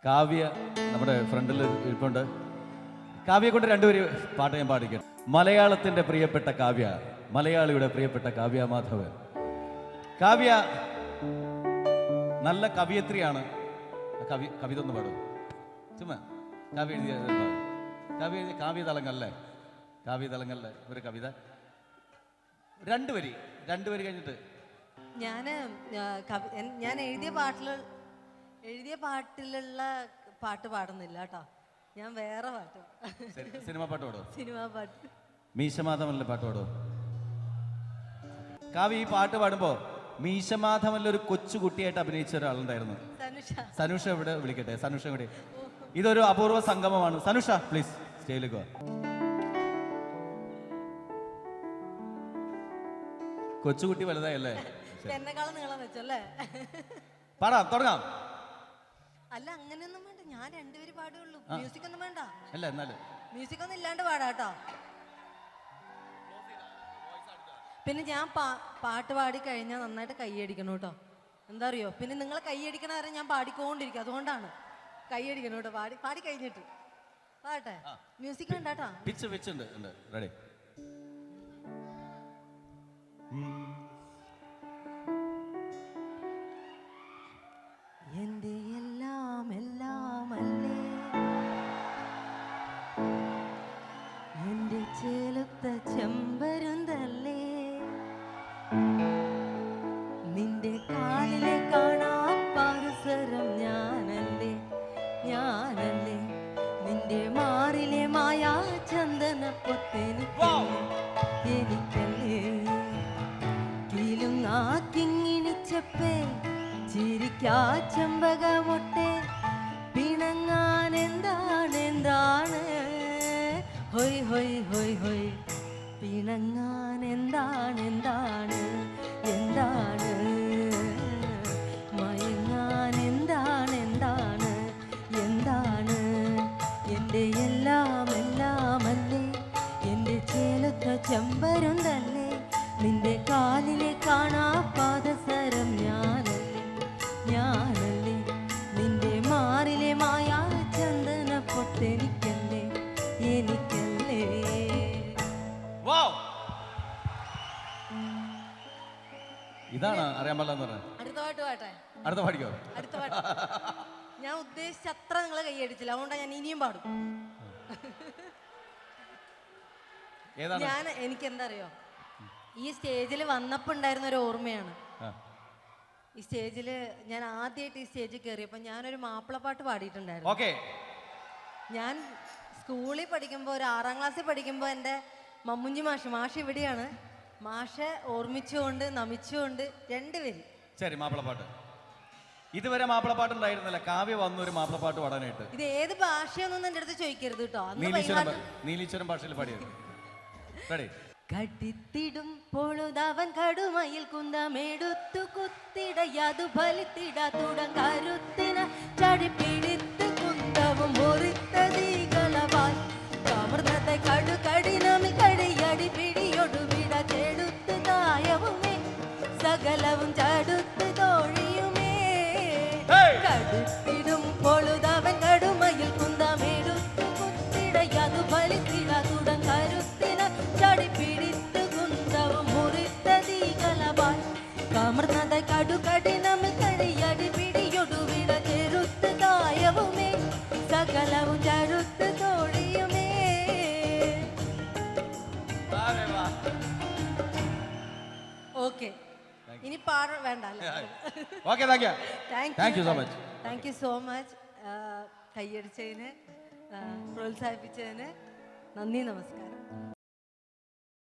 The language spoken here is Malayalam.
കാവ്യ നമ്മുടെ ഫ്രണ്ടിൽ ഇരിപ്പുണ്ട്. കാവ്യയെ കൊണ്ട് രണ്ടുപേര് പാട്ട് ഞാൻ പാടിക്കും. മലയാളത്തിന്റെ പ്രിയപ്പെട്ട കാവ്യ, മലയാളിയുടെ പ്രിയപ്പെട്ട കാവ്യ മാധവൻ. കാവ്യ നല്ല കവിയത്രിയാണ്. കവിത ഒന്ന് പാടും ചുമ്മാ. കാവ്യ എഴുതിയ കാവ്യതലങ്ങളിലെ ഒരു കവിത രണ്ടുപേര് കഴിഞ്ഞിട്ട് ഞാൻ എഴുതിയ പാട്ടിലുള്ള പാട്ട് പാടുന്നില്ല കേട്ടോ. ഞാൻ വേറെ പാട്ട്, സിനിമ പാട്ട് പാടോ? സിനിമാ പാട്ട്. മീശമാധവനിലെ പാട്ട് പാടോ? കാവ്യ ഈ പാട്ട് പാടുമ്പോ മീശമാധവനിൽ ഒരു കൊച്ചുകുട്ടിയായിട്ട് അഭിനയിച്ച ഒരാളുണ്ടായിരുന്നു. സനുഷ ഇവിടെ വിളിക്കട്ടെ. സനുഷ ഇവിടെ. ഇതൊരു അപൂർവ സംഗമമാണ്. സനുഷ പ്ലീസ് സ്റ്റേജിലേക്ക് വാ. കൊച്ചുകുട്ടി വലുതായല്ലേ? എന്നെക്കാളും നീളം വെച്ചല്ലേ? പാടാം, തുടങ്ങാം. അല്ല അങ്ങനെയൊന്നും വേണ്ട, ഞാൻ രണ്ടുപേര് പാടുള്ളൂ. മ്യൂസിക് ഒന്നും വേണ്ട. അല്ല എന്നാലും മ്യൂസിക് ഒന്നും ഇല്ലാണ്ട് പാടാട്ടോ. പിന്നെ ഞാൻ പാട്ട് പാടി കഴിഞ്ഞാൽ നന്നായിട്ട് കൈയടിക്കണം കേട്ടോ. എന്താ അറിയോ, പിന്നെ നിങ്ങൾ കൈയടിക്കണ വരെ ഞാൻ പാടിക്കൊണ്ടിരിക്കും. അതുകൊണ്ടാണ് കൈയടിക്കണം കേട്ടോ. പാടി കഴിഞ്ഞിട്ട് പാട്ടെ. മ്യൂസിക് ഉണ്ടാട്ടോ. റെഡി. എന്റെ എല്ലാം അല്ലേ, എന്റെ ചേലത്ത ചെമ്പരുന്തല്ലേ, നിന്റെ കാലിലെ കാണാ പാദസരം ഞാനല്ലേ, നിന്റെ മാറിലെ മായാ ചന്ദന എനിക്കല്ലേ, കീലും നാക്കിങ്ങിണിച്ചപ്പേ ചിരിക്കാ ചെമ്പകമൊട്ടെ, പിണങ്ങാൻ എന്താണ് ഹൊയ് ഹൊയ് ഹൊയ് ഹൊയ്, പിണങ്ങാൻ എന്താണ് മയങ്ങാൻ എന്താണ് എൻ്റെ എല്ലാം അല്ലേ, എൻ്റെ ചേലത്ത ചെമ്പരുന്തല്ലേ, നിന്റെ കാലിലെ കാണാ പാദസരം ഞാനല്ലേ, നിന്റെ മാറിലെ മായാ ചന്ദന പൊട്ടെനിക്കല്ലേ. ഇതാണ് അറിയാൻ പാടില്ലെന്ന് പറഞ്ഞത്. അടുത്ത പാട്ട് പാട്ടെ. അടുത്ത പാടിക്കോ? അടുത്ത പാട്ട് ഞാൻ ഉദ്ദേശിച്ച അത്ര നിങ്ങൾ കൈയടിച്ചില്ല, അതുകൊണ്ടാണ് ഞാൻ ഇനിയും പാടും. എനിക്ക് എന്താ അറിയോ, ഈ സ്റ്റേജിൽ വന്നപ്പോ ഉണ്ടായിരുന്ന ഒരു ഓർമ്മയാണ്. ഈ സ്റ്റേജിൽ ഞാൻ ആദ്യമായിട്ട് ഈ സ്റ്റേജിൽ കയറിയപ്പോൾ ഞാനൊരു മാപ്പിളപ്പാട്ട് പാടിയിട്ടുണ്ടായിരുന്നു. ഞാൻ സ്കൂളിൽ പഠിക്കുമ്പോൾ, ഒരു 6ാം ക്ലാസ്സിൽ പഠിക്കുമ്പോൾ എൻ്റെ മമ്മുഞ്ഞി മാഷ് ഇവിടെയാണ്. മാഷെ ഓർമ്മിച്ചുകൊണ്ട് നമിച്ചുകൊണ്ട് രണ്ടുപേരും. ശരി, മാപ്പിളപ്പാട്ട്. ഇതുവരെ മാപ്പിളപ്പാട്ട് ഉണ്ടായിരുന്നില്ല. കാവ്യ വന്നു ഒരു മാപ്പിളപ്പാട്ട് പാടാനായിട്ട്. ഇത് ഏത് ഭാഷയൊന്നും എൻ്റെ അടുത്ത് ചോദിക്കരുത് കേട്ടോ. നീലീശ്വരം ഭാഷയിൽ പാടിയത്. കടിത്തിടും പൊഴുതവൻ കടുമയിൽ കുന്തമെടുത്തു കുത്തിടയതു ഫലിത്തിട തുടങ്ങരുത്തിന ചടിപ്പിടിത്ത് കുന്തവും മുറിത്തതീകളവാൽ കമർന്നത്തെ കടുകടിനമിൽ കടിയടി പിടിയൊടുവിട ചെടുത്ത് തായവുമേ സകലവും ചടുത്ത് തോഴിയുമേ. കടുത്തിടും പൊഴുതവൻ കടുമയിൽ കുന്തമെടുത്തു കുത്തിടയതു ഫലിത്തിട തുടങ്ങരുത്തിന ചടിപ്പിടിത്ത് കുന്തവും മുറിത്തതീകളവാൽ കമർന്നത കടുകടിനമിൽ കടിയടി പിടിയൊടുവിട ചെറുത്ത് തായവുമേ സകലവും ചടുത്ത് തോഴിയുമേ. ഓക്കെ, ഇനി പാട വേണ്ട. Thank you so much. കൈയടിച്ചതിന്, പ്രോത്സാഹിപ്പിച്ചതിന് നന്ദി, നമസ്കാരം.